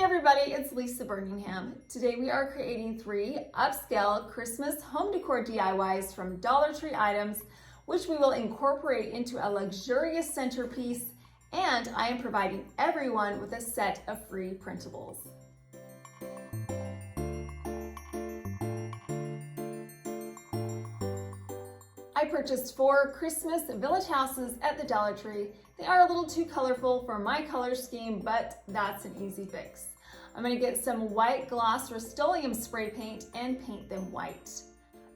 everybody, it's Lisa Burningham. Today we are creating 3 upscale Christmas home decor DIYs from Dollar Tree items, which we will incorporate into a luxurious centerpiece, and I am providing everyone with a set of free printables. I purchased 4 Christmas village houses at the Dollar Tree. They are a little too colorful for my color scheme, but that's an easy fix. I'm going to get some white Gloss Rustoleum spray paint and paint them white.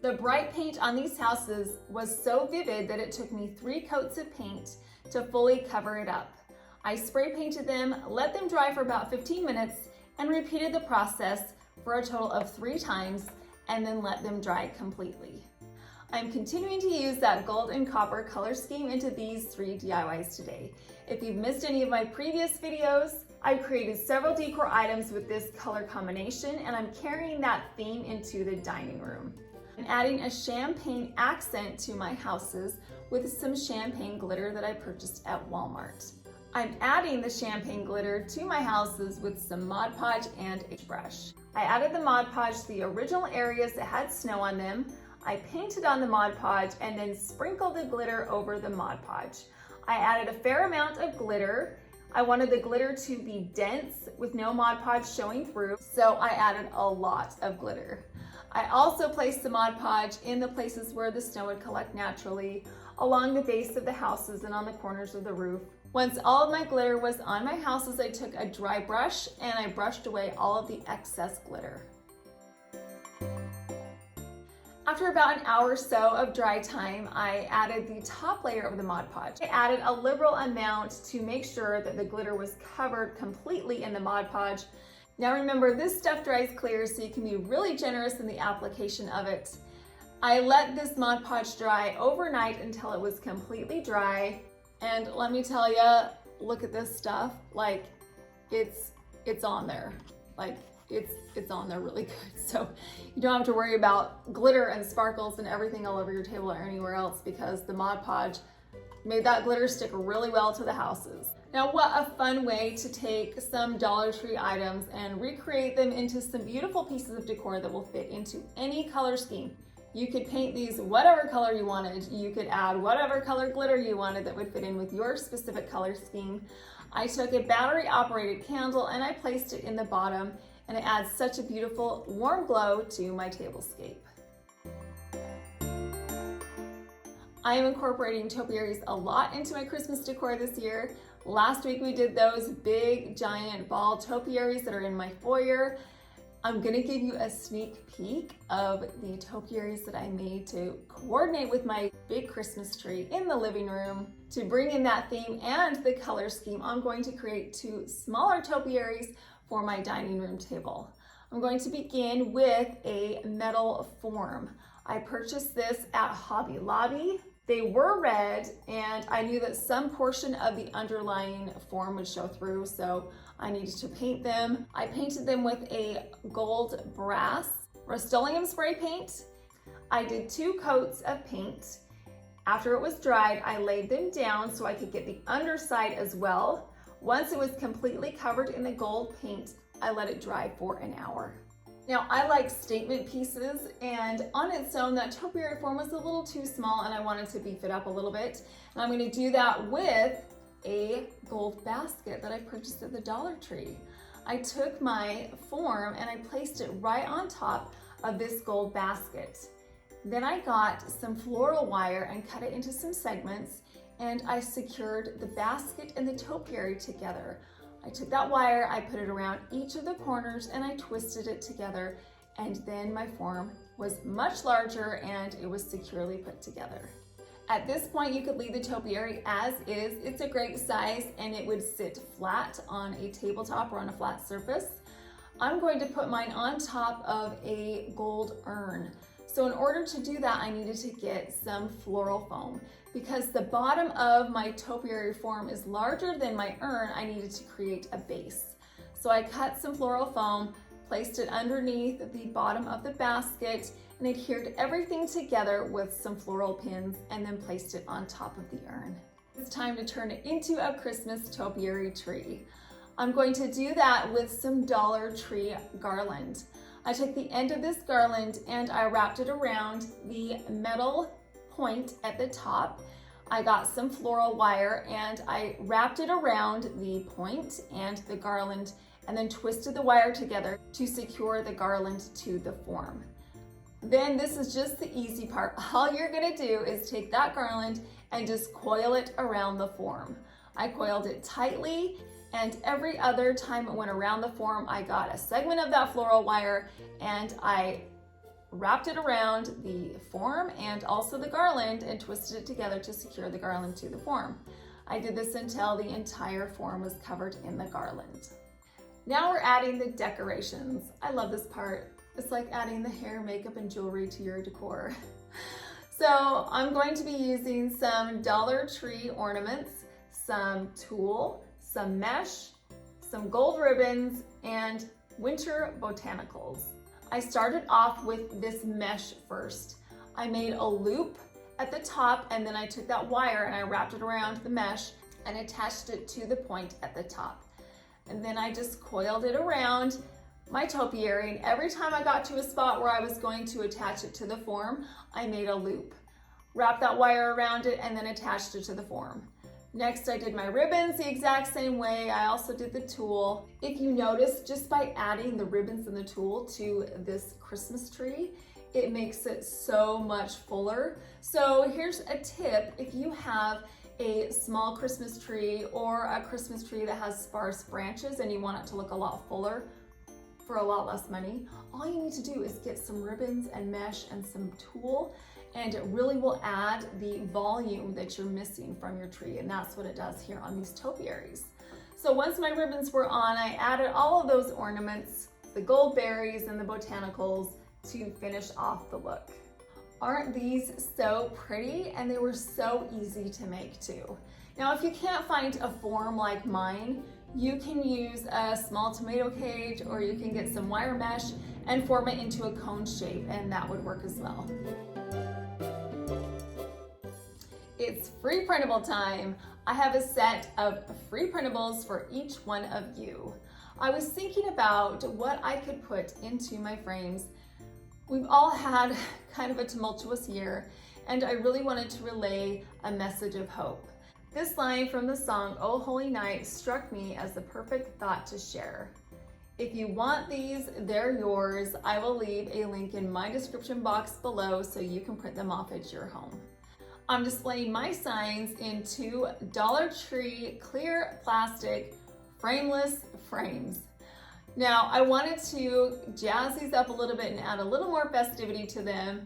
The bright paint on these houses was so vivid that it took me 3 coats of paint to fully cover it up. I spray painted them, let them dry for about 15 minutes, and repeated the process for a total of 3 times, and then let them dry completely. I'm continuing to use that gold and copper color scheme into these 3 DIYs today. If you've missed any of my previous videos, I've created several decor items with this color combination, and I'm carrying that theme into the dining room. I'm adding a champagne accent to my houses with some champagne glitter that I purchased at Walmart. I'm adding the champagne glitter to my houses with some Mod Podge and a brush. I added the Mod Podge to the original areas that had snow on them. I painted on the Mod Podge and then sprinkled the glitter over the Mod Podge. I added a fair amount of glitter. I wanted the glitter to be dense with no Mod Podge showing through, so I added a lot of glitter. I also placed the Mod Podge in the places where the snow would collect naturally, along the base of the houses and on the corners of the roof. Once all of my glitter was on my houses, I took a dry brush and I brushed away all of the excess glitter. After about an hour or so of dry time, I added the top layer of the Mod Podge. I added a liberal amount to make sure that the glitter was covered completely in the Mod Podge. Now remember, this stuff dries clear, so you can be really generous in the application of it. I let this Mod Podge dry overnight until it was completely dry. And let me tell you, look at this stuff. Like, it's on there. Like, it's on there really good. So you don't have to worry about glitter and sparkles and everything all over your table or anywhere else, because the Mod Podge made that glitter stick really well to the houses. Now, what a fun way to take some Dollar Tree items and recreate them into some beautiful pieces of decor that will fit into any color scheme. You could paint these whatever color you wanted. You could add whatever color glitter you wanted that would fit in with your specific color scheme. I took a battery operated candle and I placed it in the bottom, and it adds such a beautiful warm glow to my tablescape. I am incorporating topiaries a lot into my Christmas decor this year. Last week we did those big giant ball topiaries that are in my foyer. I'm gonna give you a sneak peek of the topiaries that I made to coordinate with my big Christmas tree in the living room. To bring in that theme and the color scheme, I'm going to create 2 smaller topiaries for my dining room table. I'm going to begin with a metal form. I purchased this at Hobby Lobby. They were red, and I knew that some portion of the underlying form would show through, so I needed to paint them. I painted them with a gold brass Rustoleum spray paint. I did 2 coats of paint. After it was dried, I laid them down so I could get the underside as well. Once it was completely covered in the gold paint, I let it dry for an hour. Now, I like statement pieces, and on its own, that topiary form was a little too small and I wanted to beef it up a little bit. And I'm going to do that with a gold basket that I purchased at the Dollar Tree. I took my form and I placed it right on top of this gold basket. Then I got some floral wire and cut it into some segments, and I secured the basket and the topiary together. I took that wire, I put it around each of the corners, and I twisted it together, and then my form was much larger and it was securely put together. At this point, you could leave the topiary as is. It's a great size and it would sit flat on a tabletop or on a flat surface. I'm going to put mine on top of a gold urn. So in order to do that, I needed to get some floral foam. Because the bottom of my topiary form is larger than my urn, I needed to create a base. So I cut some floral foam, placed it underneath the bottom of the basket, and adhered everything together with some floral pins, and then placed it on top of the urn. It's time to turn it into a Christmas topiary tree. I'm going to do that with some Dollar Tree garland. I took the end of this garland and I wrapped it around the metal point at the top. I got some floral wire and I wrapped it around the point and the garland and then twisted the wire together to secure the garland to the form. Then this is just the easy part. All you're gonna do is take that garland and just coil it around the form. I coiled it tightly, and every other time it went around the form, I got a segment of that floral wire and I wrapped it around the form and also the garland and twisted it together to secure the garland to the form. I did this until the entire form was covered in the garland. Now we're adding the decorations. I love this part. It's like adding the hair, makeup, and jewelry to your decor. So I'm going to be using some Dollar Tree ornaments, some tulle, some mesh, some gold ribbons, and winter botanicals. I started off with this mesh first. I made a loop at the top and then I took that wire and I wrapped it around the mesh and attached it to the point at the top. And then I just coiled it around my topiary, and every time I got to a spot where I was going to attach it to the form, I made a loop. Wrapped that wire around it and then attached it to the form. Next, I did my ribbons the exact same way. I also did the tulle. If you notice, just by adding the ribbons and the tulle to this Christmas tree, it makes it so much fuller. So here's a tip. If you have a small Christmas tree or a Christmas tree that has sparse branches and you want it to look a lot fuller for a lot less money, all you need to do is get some ribbons and mesh and some tulle, and it really will add the volume that you're missing from your tree, and that's what it does here on these topiaries. So once my ribbons were on, I added all of those ornaments, the gold berries and the botanicals, to finish off the look. Aren't these so pretty? And they were so easy to make too. Now, if you can't find a form like mine, you can use a small tomato cage or you can get some wire mesh and form it into a cone shape, and that would work as well. It's free printable time. I have a set of free printables for each one of you. I was thinking about what I could put into my frames. We've all had kind of a tumultuous year, and I really wanted to relay a message of hope. This line from the song, "Oh Holy Night," struck me as the perfect thought to share. If you want these, they're yours. I will leave a link in my description box below so you can print them off at your home. I'm displaying my signs in 2 Dollar Tree clear plastic frameless frames. Now, I wanted to jazz these up a little bit and add a little more festivity to them.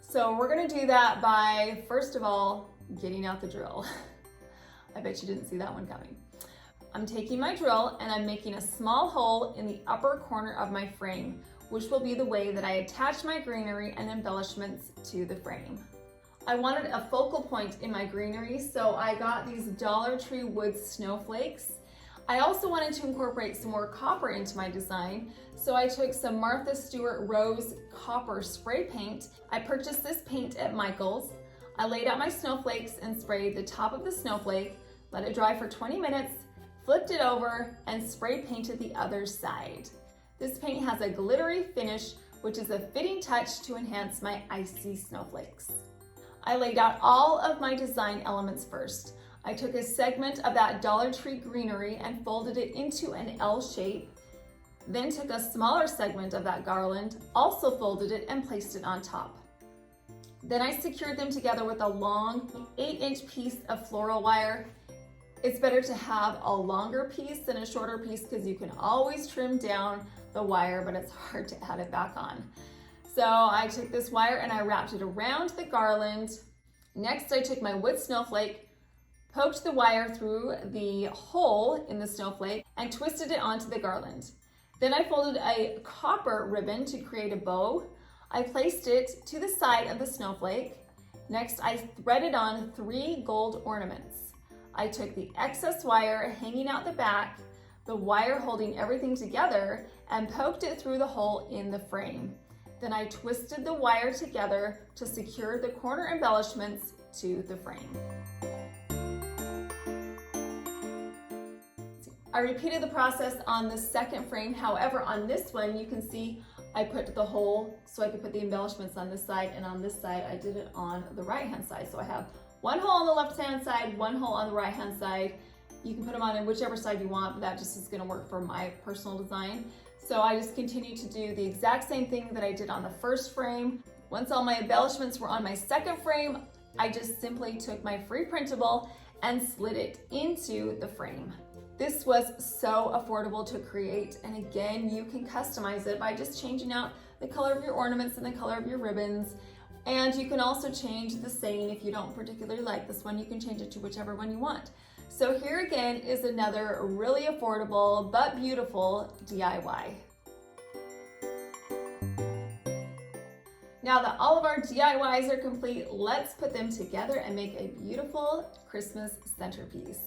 So we're gonna do that by, first of all, getting out the drill. I bet you didn't see that one coming. I'm taking my drill and I'm making a small hole in the upper corner of my frame, which will be the way that I attach my greenery and embellishments to the frame. I wanted a focal point in my greenery, so I got these Dollar Tree wood snowflakes. I also wanted to incorporate some more copper into my design, so I took some Martha Stewart Rose Copper spray paint. I purchased this paint at Michael's. I laid out my snowflakes and sprayed the top of the snowflake, let it dry for 20 minutes, flipped it over, and spray painted the other side. This paint has a glittery finish, which is a fitting touch to enhance my icy snowflakes. I laid out all of my design elements first. I took a segment of that Dollar Tree greenery and folded it into an L shape, then took a smaller segment of that garland, also folded it and placed it on top. Then I secured them together with a long 8-inch piece of floral wire. It's better to have a longer piece than a shorter piece because you can always trim down the wire, but it's hard to add it back on. So I took this wire and I wrapped it around the garland. Next, I took my wood snowflake, poked the wire through the hole in the snowflake, and twisted it onto the garland. Then I folded a copper ribbon to create a bow. I placed it to the side of the snowflake. Next, I threaded on 3 gold ornaments. I took the excess wire hanging out the back, the wire holding everything together, and poked it through the hole in the frame. Then I twisted the wire together to secure the corner embellishments to the frame. I repeated the process on the second frame. However, on this one, you can see I put the hole so I could put the embellishments on this side, and on this side, I did it on the right-hand side. So I have one hole on the left-hand side, one hole on the right-hand side. You can put them on whichever side you want, but that just is gonna work for my personal design. So I just continue to do the exact same thing that I did on the first frame. Once all my embellishments were on my second frame, I just simply took my free printable and slid it into the frame. This was so affordable to create, and again, you can customize it by just changing out the color of your ornaments and the color of your ribbons. And you can also change the saying. If you don't particularly like this one, you can change it to whichever one you want. So here again is another really affordable but beautiful DIY. Now that all of our DIYs are complete, let's put them together and make a beautiful Christmas centerpiece.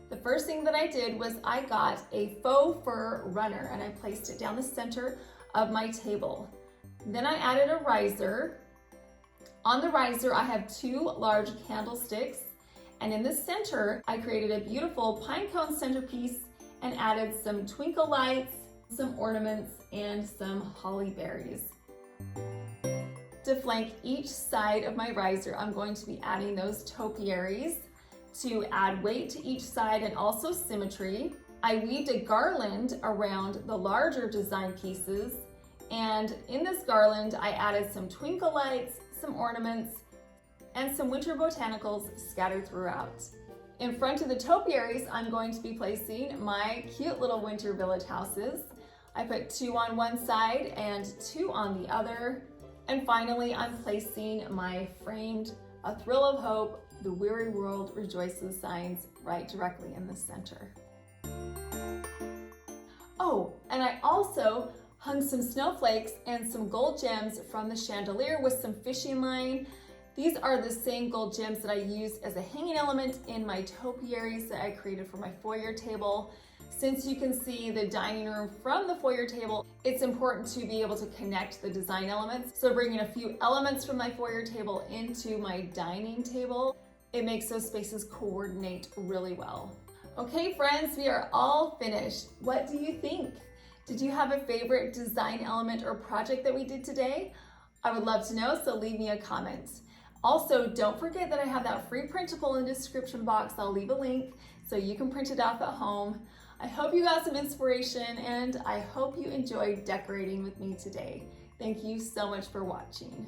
The first thing that I did was I got a faux fur runner and I placed it down the center of my table. Then I added a riser. On the riser, I have two large candlesticks, and in the center, I created a beautiful pine cone centerpiece and added some twinkle lights, some ornaments, and some holly berries. To flank each side of my riser, I'm going to be adding those topiaries to add weight to each side and also symmetry. I weaved a garland around the larger design pieces, and in this garland, I added some twinkle lights, some ornaments, and some winter botanicals scattered throughout. In front of the topiaries, I'm going to be placing my cute little winter village houses. I put two on one side and two on the other. And finally, I'm placing my framed A Thrill of Hope, The Weary World Rejoices signs right directly in the center. Oh, and I also hung some snowflakes and some gold gems from the chandelier with some fishing line. These are the same gold gems that I used as a hanging element in my topiaries that I created for my foyer table. Since you can see the dining room from the foyer table, it's important to be able to connect the design elements. So bringing a few elements from my foyer table into my dining table, it makes those spaces coordinate really well. Okay, friends, we are all finished. What do you think? Did you have a favorite design element or project that we did today? I would love to know, so leave me a comment. Also, don't forget that I have that free printable in the description box. I'll leave a link so you can print it off at home. I hope you got some inspiration, and I hope you enjoyed decorating with me today. Thank you so much for watching.